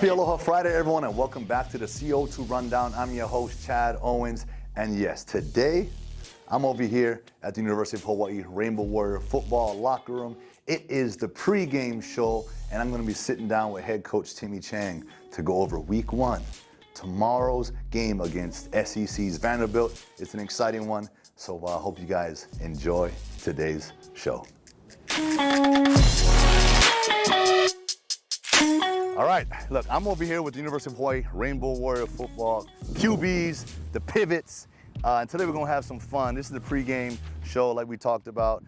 Happy Aloha Friday, everyone, and welcome back to the CO2 Rundown. I'm your host, Chad Owens, and yes, today I'm over here at the University of Hawaii Rainbow Warrior football locker room. It is the pregame show, and I'm going to be sitting down with Head Coach Timmy Chang to go over Week 1, tomorrow's game against SEC's Vanderbilt. It's an exciting one, so I hope you guys enjoy today's show. All right, look, I'm over here with the University of Hawaii Rainbow Warrior football QBs, the pivots, and today we're gonna have some fun. This is the pregame show like we talked about.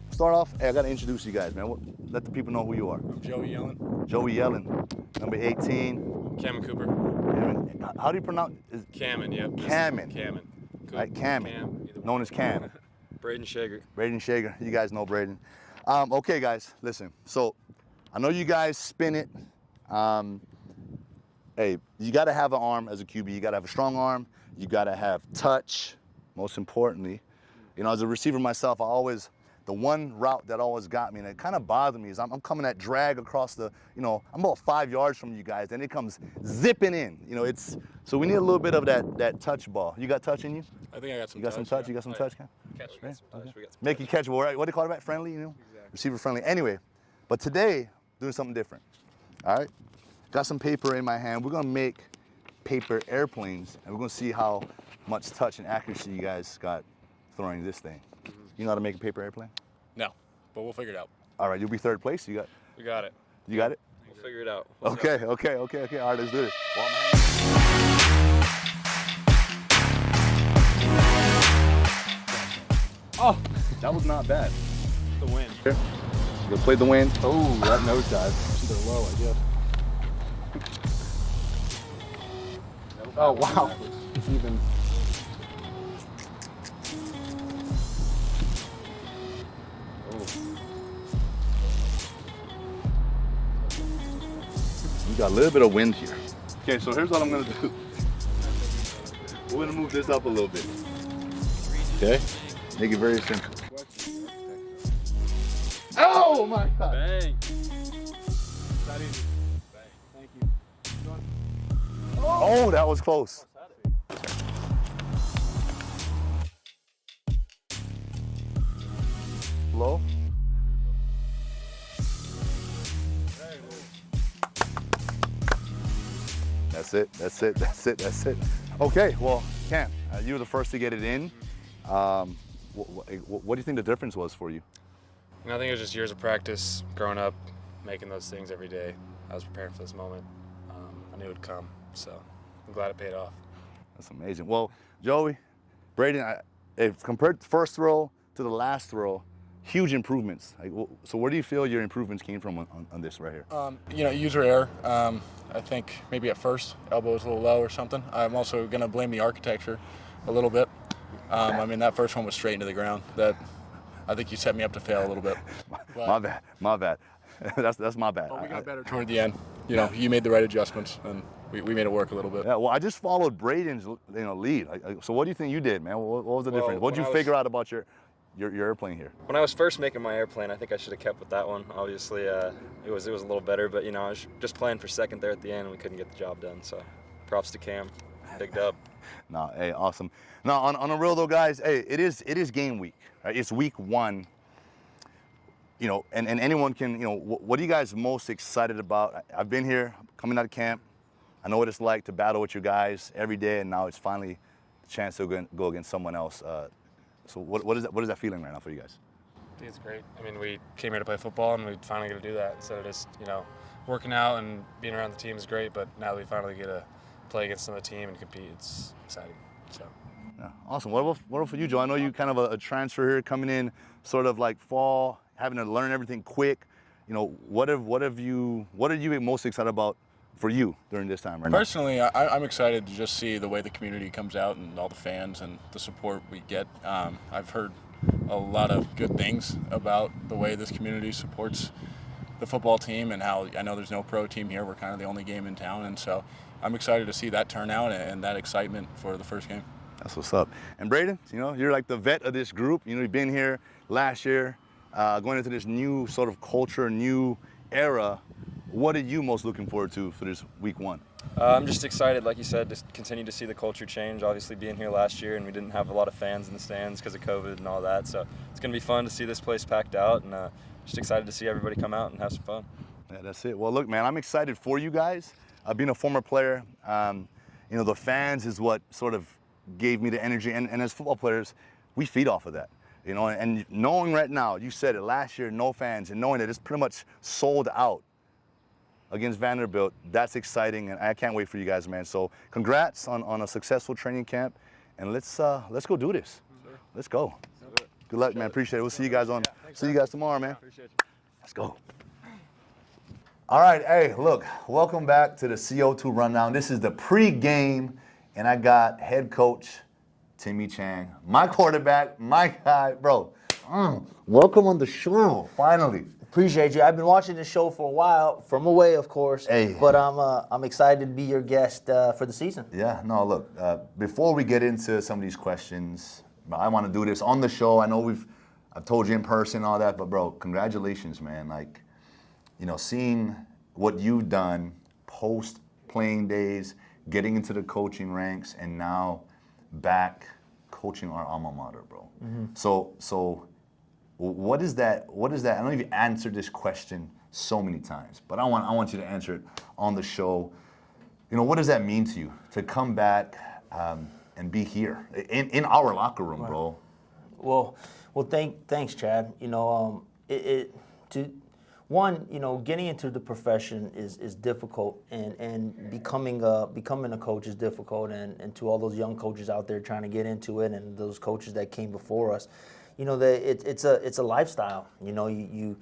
Start off, hey, I gotta introduce you guys, man. Let the people know who you are. I'm Joey Yellen. Joey Yellen, number 18. Cameron Cooper. Cameron. How do you pronounce it? Cameron, yep. Cameron. Cameron. Right, Cameron, known as Cam. Braden Shager. Braden Shager, you guys know Braden. Okay, guys, listen. So, I know you guys spin it. Hey, you got to have an arm as a QB. You got to have a strong arm. You got to have touch, most importantly. You know, as a receiver myself, the one route that always got me, and it kind of bothered me, is I'm coming at drag across the, you know, I'm about 5 yards from you guys, and it comes zipping in. You know, so we need a little bit of that touch ball. You got touch in you? I think I got some touch. You got some touch? Yeah. You got some touch, Cam? Catch, we got some touch. We got some Make you catchable, right? What do they call it, friendly, you know? Exactly. Receiver friendly. Anyway, but today, doing something different. All right? Got some paper in my hand. We're gonna make paper airplanes, and we're gonna see how much touch and accuracy you guys got throwing this thing. You know how to make a paper airplane? No, but we'll figure it out. All right, you'll be third place. We got it. You got it? We'll figure it out. Okay. All right, let's do this. Oh, that was not bad. The wind. Here. You gonna play the wind? Oh, that nosedive. Should low, I guess. Oh, wow. Even. We got a little bit of wind here. Okay, so here's what I'm gonna do. We're gonna move this up a little bit. Okay? Make it very simple. Oh my God! Bang. That easy. Bang. Thank you. Oh, that was close. Low. That's it. Okay, well, Cam, you were the first to get it in. What do you think the difference was for you? And I think it was just years of practice, growing up, making those things every day. I was preparing for this moment. I knew it would come, so I'm glad it paid off. That's amazing. Well, Joey, Braden, if compared the first throw to the last throw, huge improvements. So where do you feel your improvements came from on this right here? You know, user error. I think maybe at first, elbow was a little low or something. I'm also going to blame the architecture a little bit. I mean, that first one was straight into the ground. I think you set me up to fail a little bit. But, My bad. That's my bad. But we got better toward the end. You know, you made the right adjustments, and we made it work a little bit. Yeah, well, I just followed Braden's lead. So what do you think you did, man? What was the difference? What did you figure out about your airplane here? When I was first making my airplane, I think I should have kept with that one. Obviously, it was a little better, but you know, I was just playing for second there at the end, and we couldn't get the job done. So, props to Cam, bigged up. No, hey, awesome. Now, on a real though, guys, hey, it is game week. Right? It's week 1. You know, and anyone can. You know, what are you guys most excited about? I've been here, coming out of camp. I know what it's like to battle with you guys every day, and now it's finally the chance to go against someone else. So what is that feeling right now for you guys? I think it's great. I mean, we came here to play football, and we finally get to do that. Instead of just, you know, working out and being around the team is great, but now we finally get to play against another team and compete. It's exciting. So. Yeah, awesome. What about for you, Joe? I know you kind of a transfer here, coming in sort of like fall, having to learn everything quick. You know, what are you most excited about for you during this time right now? Personally, I'm excited to just see the way the community comes out and all the fans and the support we get. I've heard a lot of good things about the way this community supports the football team, and how I know there's no pro team here. We're kind of the only game in town, and so I'm excited to see that turnout and that excitement for the first game. That's what's up. And Braden, you know, you're like the vet of this group. You know, you've been here last year, going into this new sort of culture, new era. What are you most looking forward to for this week 1? I'm just excited, like you said, to continue to see the culture change. Obviously, being here last year and we didn't have a lot of fans in the stands because of COVID and all that. So it's going to be fun to see this place packed out, and just excited to see everybody come out and have some fun. Yeah, that's it. Well, look, man, I'm excited for you guys. Being a former player, the fans is what sort of gave me the energy. And as football players, we feed off of that. And knowing right now, you said it last year, no fans, and knowing that it's pretty much sold out against Vanderbilt, that's exciting, and I can't wait for you guys, man. So congrats on a successful training camp, and let's go do this. Sure. Let's go. Good luck, man. Appreciate it. We'll see you guys tomorrow, man. Appreciate you. Let's go. All right, hey, look, welcome back to the CO2 Rundown. This is the pre-game, and I got head coach Timmy Chang, my quarterback, my guy, bro. Welcome on the show, finally. Appreciate you. I've been watching this show for a while, from away, of course. Hey. But I'm excited to be your guest for the season. Yeah, no, look, before we get into some of these questions, I want to do this on the show. I know I've told you in person and all that, but bro, congratulations, man. Like, seeing what you've done post playing days, getting into the coaching ranks, and now back coaching our alma mater, bro. Mm-hmm. So what is that? I don't know if you answered this question so many times, but I want you to answer it on the show. What does that mean to you to come back and be here in our locker room, bro? Well, thanks, Chad. Getting into the profession is difficult, and becoming a coach is difficult, and to all those young coaches out there trying to get into it, and those coaches that came before us, it's a lifestyle. You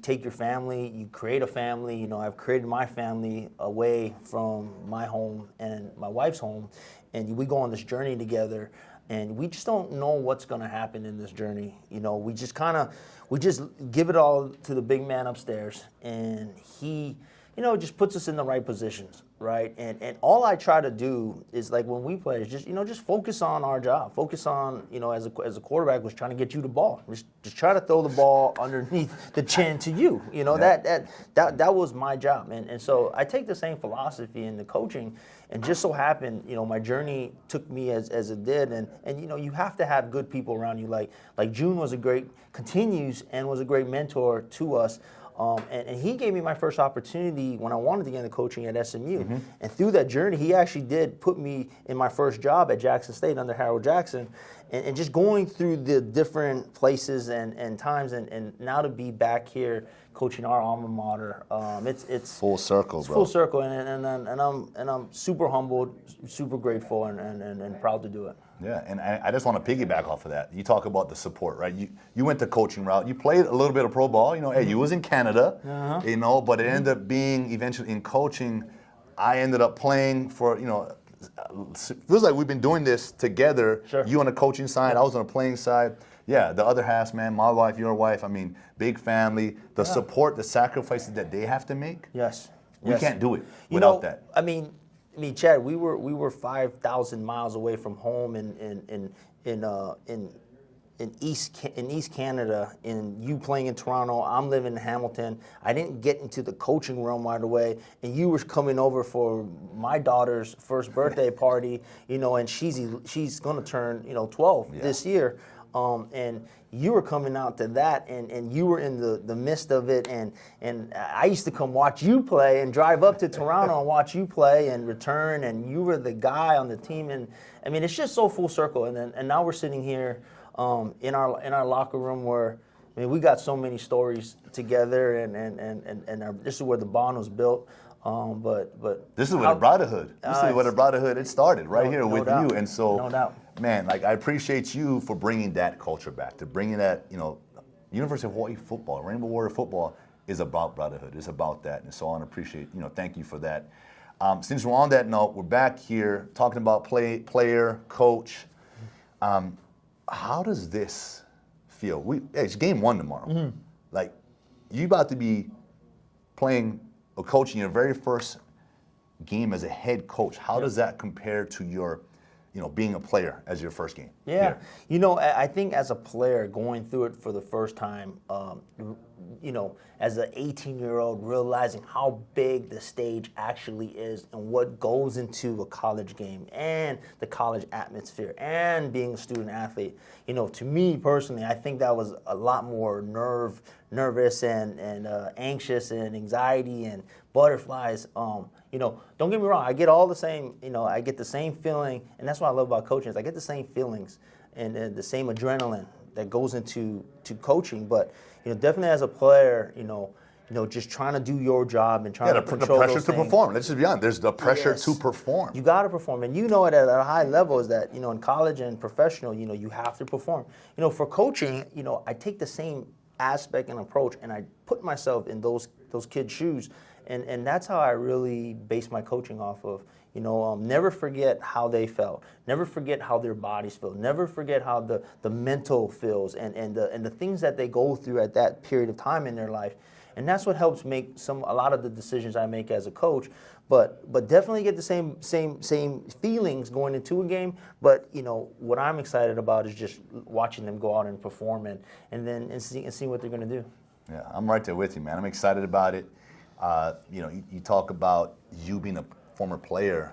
take your family, you create a family. I've created my family away from my home and my wife's home, and we go on this journey together. And we just don't know what's going to happen in this journey. We just give it all to the big man upstairs, and he, just puts us in the right positions, right? And all I try to do is, like, when we play, is just focus on our job. Focus on, as a quarterback, was trying to get you the ball. Just try to throw the ball underneath the chin to you. That was my job. And so I take the same philosophy in the coaching. And just so happened, my journey took me as it did, and you have to have good people around you. Like June continues and was a great mentor to us, and he gave me my first opportunity when I wanted to get into coaching at SMU. Mm-hmm. And through that journey, he actually did put me in my first job at Jackson State under Harold Jackson, and just going through the different places and times, and now to be back here coaching our alma mater, it's full circle, it's bro. Full circle, and I'm super humbled, super grateful, and proud to do it. Yeah, and I just want to piggyback off of that. You talk about the support, right? You went the coaching route. You played a little bit of pro ball. Hey, you was in Canada, but it ended up being eventually in coaching. I ended up playing for, feels like we've been doing this together. Sure. You on the coaching side, I was on the playing side. Yeah, the other half, man, my wife, your wife, big family, the support, the sacrifices that they have to make. Yes. We can't do it without that. Chad, we were 5,000 miles away from home in East Canada, and you playing in Toronto. I'm living in Hamilton. I didn't get into the coaching realm right away, and you were coming over for my daughter's first birthday party, and she's going to turn 12 this year. And you were coming out to that, and you were in the midst of it, and I used to come watch you play and drive up to Toronto and watch you play and return, and you were the guy on the team, and it's just so full circle, and now we're sitting here in our locker room where we got so many stories together, and this is where the bond was built. But this is where the brotherhood. This is where the brotherhood it started right here with doubt. you, and so no doubt. Man, I appreciate you for bringing that culture back, to bringing that, University of Hawaii football, Rainbow Warrior football is about brotherhood. It's about that. And so I want to appreciate, thank you for that. Since we're on that note, we're back here talking about player, coach. How does this feel? It's game 1 tomorrow. Mm-hmm. Like, you about to be playing or coaching your very first game as a head coach. How does that compare to your being a player as your first game? Yeah. I think as a player going through it for the first time, as an 18-year-old, realizing how big the stage actually is and what goes into a college game and the college atmosphere and being a student athlete. To me personally, I think that was a lot more nervous and anxious and anxiety and butterflies. Don't get me wrong, I get all the same, I get the same feeling, and that's what I love about coaching is I get the same feelings and the same adrenaline that goes into coaching. But definitely as a player, just trying to do your job and trying to control the pressure those to things. perform. Let's just be honest. There's the pressure Yes. to perform. You got to perform, and it at a high level is that in college and professional, you have to perform. For coaching, I take the same aspect and approach, and I put myself in those kids' shoes, and that's how I really base my coaching off of. Never forget how they felt. Never forget how their bodies feel. Never forget how the mental feels and the things that they go through at that period of time in their life. And that's what helps make a lot of the decisions I make as a coach. But definitely get the same feelings going into a game. But what I'm excited about is just watching them go out and perform and see what they're going to do. Yeah, I'm right there with you, man. I'm excited about it. You talk about you being a former player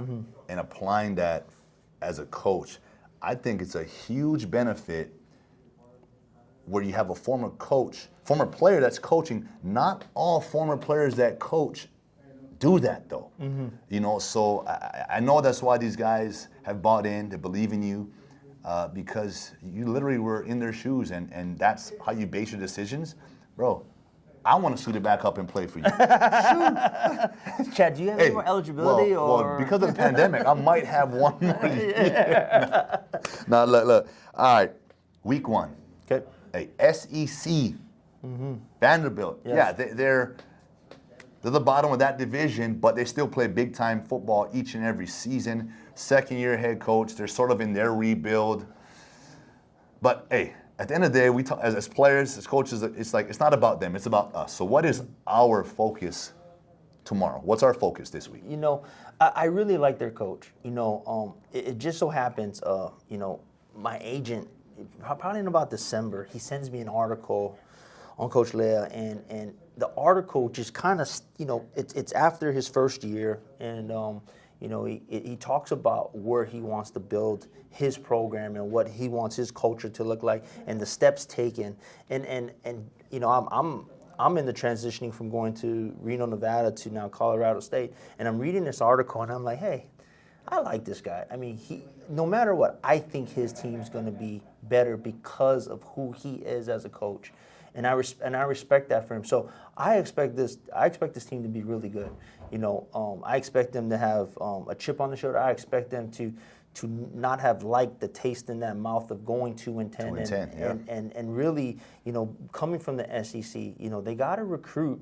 and applying that as a coach. I think it's a huge benefit where you have a former player that's coaching. Not all former players that coach do that though. So I know that's why these guys have bought in, they believe in you, because you literally were in their shoes and that's how you base your decisions. Bro, I want to suit it back up and play for you. Chad, do you have any more eligibility? Well, because of the pandemic, I might have one more year. Now, look. All right, week 1. Okay. Hey, SEC, Vanderbilt. Yes. Yeah, they're the bottom of that division, but they still play big-time football each and every season. Second-year head coach. They're sort of in their rebuild. But, hey, at the end of the day, we talk, as players, as coaches, it's not about them, it's about us. So what is our focus tomorrow? What's our focus this week? I really like their coach. It just so happens, my agent, probably in about December, he sends me an article on Coach Leah, and the article just kind of, it's after his first year, and he talks about where he wants to build his program and what he wants his culture to look like and the steps taken. And I'm in the transitioning from going to Reno, Nevada to now Colorado State, and I'm reading this article and I'm like, hey, I like this guy. I mean, no matter what, I think his team's going to be better because of who he is as a coach. And I respect that for him. So I expect this team to be really good. I expect them to have a chip on the shoulder. I expect them to not have the taste in that mouth of going 2-10 and really, coming from the SEC, they got to recruit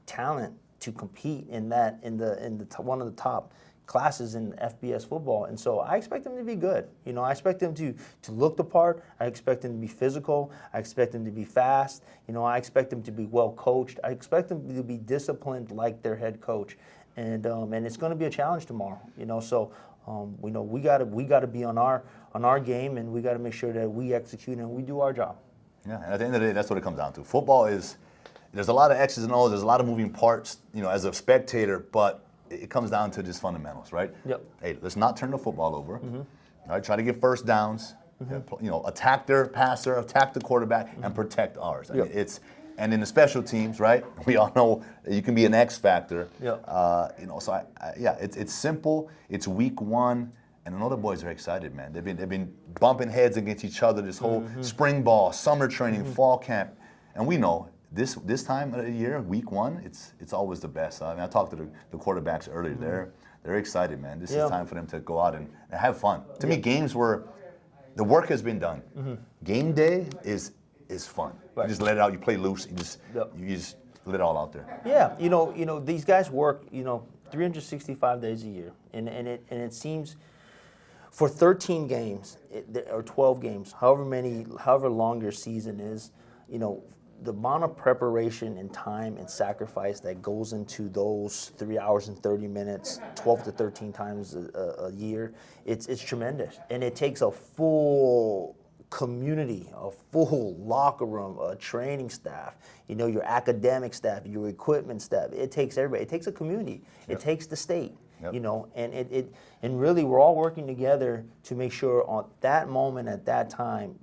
talent to compete in one of the top classes in FBS football, and so I expect them to be good. I expect them to look the part. I expect them to be physical. I expect them to be fast. I expect them to be well coached. I expect them to be disciplined like their head coach, and it's going to be a challenge tomorrow. So we got to be on our game, and we got to make sure that we execute and we do our job. Yeah, and at the end of the day, that's what it comes down to. Football there's a lot of X's and O's. There's a lot of moving parts. As a spectator, but it comes down to just fundamentals, right? Yep. Hey, let's not turn the football over. All right, try to get first downs. Attack their passer, attack the quarterback, and protect ours. I mean, and in the special teams, right? We all know you can be an X factor. Yep. So it's simple. It's week 1, and I know the boys are excited, man. They've been bumping heads against each other this whole spring ball, summer training, fall camp, and we know. This time of the year, week 1, it's always the best. I talked to the quarterbacks earlier. They're excited, man. This is time for them to go out and have fun. To me, games where the work has been done. Game day is fun. Right. You just let it out. You play loose. You just let it all out there. Yeah, these guys work 365 days a year, and it seems for 13 games or 12 games, however long your season is, the amount of preparation and time and sacrifice that goes into those 3 hours and 30 minutes, 12 to 13 times a year, it's tremendous. And it takes a full community, a full locker room, a training staff, your academic staff, your equipment staff. It takes everybody. It takes a community. Yep. It takes the state. Yep. And really we're all working together to make sure on that moment at that time,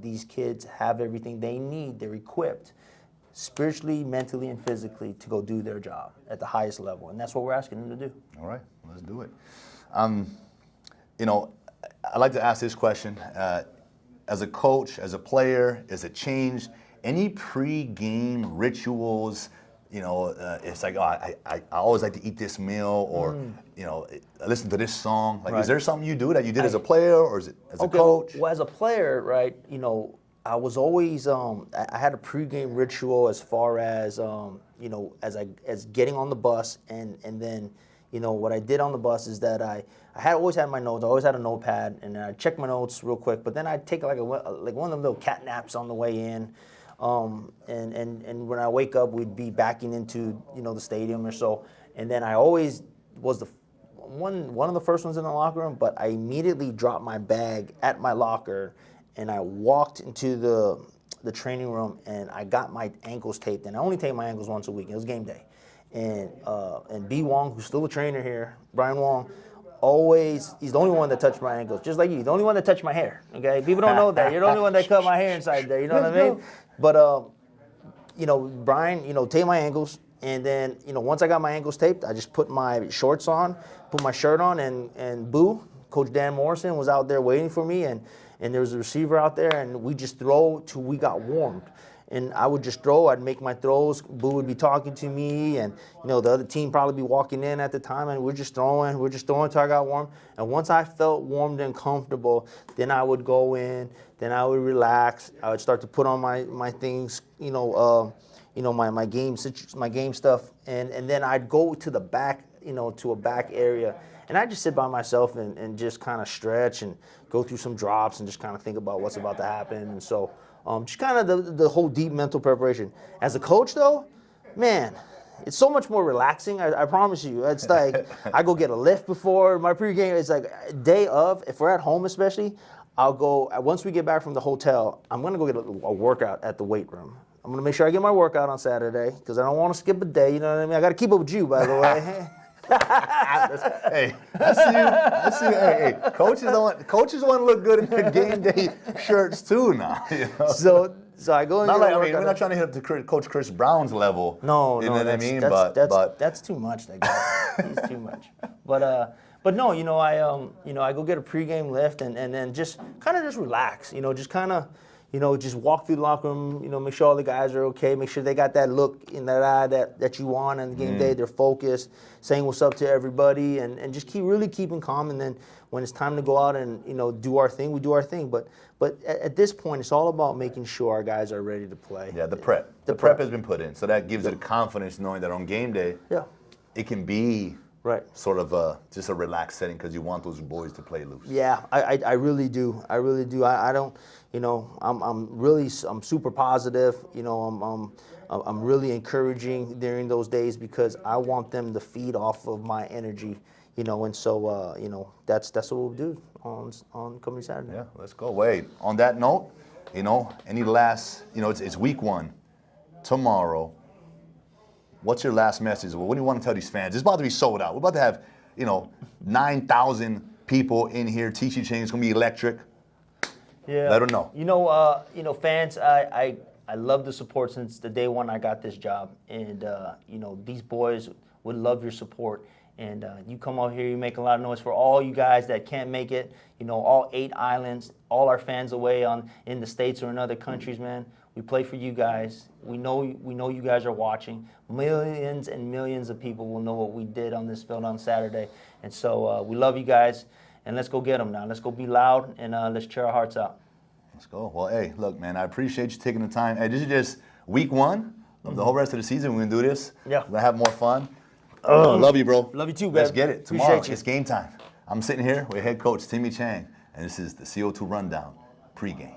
these kids have everything they need. They're equipped spiritually, mentally, and physically to go do their job at the highest level. And that's what we're asking them to do. All right, let's do it. I'd like to ask this question. As a coach, as a player, as a change, any pre-game rituals? It's like, I always like to eat this meal, or listen to this song. Like, right. Is there something you do that you did as a player, or is it as a coach? Well, as a player, right? I was always I had a pre-game ritual as far as as getting on the bus, and then what I did on the bus is that I always had my notes. I always had a notepad, and I'd check my notes real quick. But then I'd take like one of them little cat naps on the way in. And when I wake up, we'd be backing into the stadium or so. And then I always was one of the first ones in the locker room. But I immediately dropped my bag at my locker, and I walked into the training room, and I got my ankles taped. And I only tape my ankles once a week. It was game day. And B. Wong, who's still a trainer here, Brian Wong, he's the only one that touched my ankles, just like you. The only one that touched my hair, okay? People don't know that. You're the only one that cut my hair inside there, you know what I mean? But, Brian, taped my ankles. And then, once I got my ankles taped, I just put my shorts on, put my shirt on, and Boo, Coach Dan Morrison, was out there waiting for me. And there was a receiver out there, and we just throw till we got warmed. And I would just throw. I'd make my throws. Boo would be talking to me, and the other team probably be walking in at the time, and we're just throwing until I got warm. And once I felt warmed and comfortable, then I would go in. Then I would relax. I would start to put on my things, my game stuff, and then I'd go to the back, to a back area, and I'd just sit by myself and just kind of stretch and go through some drops and just kind of think about what's about to happen. And so. Just kind of the whole deep mental preparation. As a coach, though, man, it's so much more relaxing. I promise you. It's like I go get a lift before my pregame. It's like day of. If we're at home, especially, I'll go. Once we get back from the hotel, I'm gonna go get a workout at the weight room. I'm gonna make sure I get my workout on Saturday because I don't want to skip a day. You know what I mean? I got to keep up with you, by the way. Hey, I see you. Hey, coaches want to look good in their game day shirts too now. So I go and we're not trying to hit up to Coach Chris Brown's level. No, you know what I mean? That's too much. That guy, he's too much. But no, I go get a pregame lift and then just kind of just relax. Just kind of. Just walk through the locker room, make sure all the guys are okay, make sure they got that look in that eye that you want on the game day, they're focused, saying what's up to everybody, and just keeping calm. And then when it's time to go out and, do our thing, we do our thing. But at this point, it's all about making sure our guys are ready to play. Yeah, the prep. The prep has been put in, so that gives you the confidence knowing that on game day, it can be sort of just a relaxed setting because you want those boys to play loose. Yeah, I really do. I really do. I don't, I'm super positive. I'm really encouraging during those days because I want them to feed off of my energy. And so that's what we'll do on coming Saturday. Yeah, let's go. Wait, on that note, any last, it's week 1, tomorrow. What's your last message? What do you want to tell these fans? It's about to be sold out. We're about to have, 9,000 people in here. TC Chang is going to be electric. Yeah. Let them know. Fans, I love the support since the day one I got this job. And, these boys would love your support. And you come out here, you make a lot of noise for all you guys that can't make it. All 8 islands, all our fans away in the States or in other countries, man. We play for you guys. We know you guys are watching. Millions and millions of people will know what we did on this field on Saturday. And so we love you guys. And let's go get them now. Let's go be loud and let's cheer our hearts out. Let's go. Well, hey, look, man, I appreciate you taking the time. Hey, this is just week 1 of the whole rest of the season. We're going to do this. Yeah. We're going to have more fun. Love you, bro. Love you too, man. Let's get it. Tomorrow, it's game time. I'm sitting here with Head Coach Timmy Chang, and this is the CO2 Rundown pregame.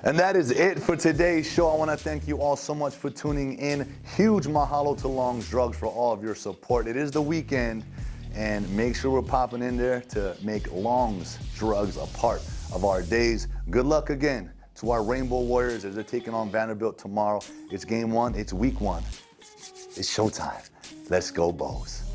And that is it for today's show. I want to thank you all so much for tuning in. Huge mahalo to Long's Drugs for all of your support. It is the weekend, and make sure we're popping in there to make Long's Drugs a part of our days. Good luck again to our Rainbow Warriors as they're taking on Vanderbilt tomorrow. It's game one. It's week one. It's showtime. Let's go, Bows.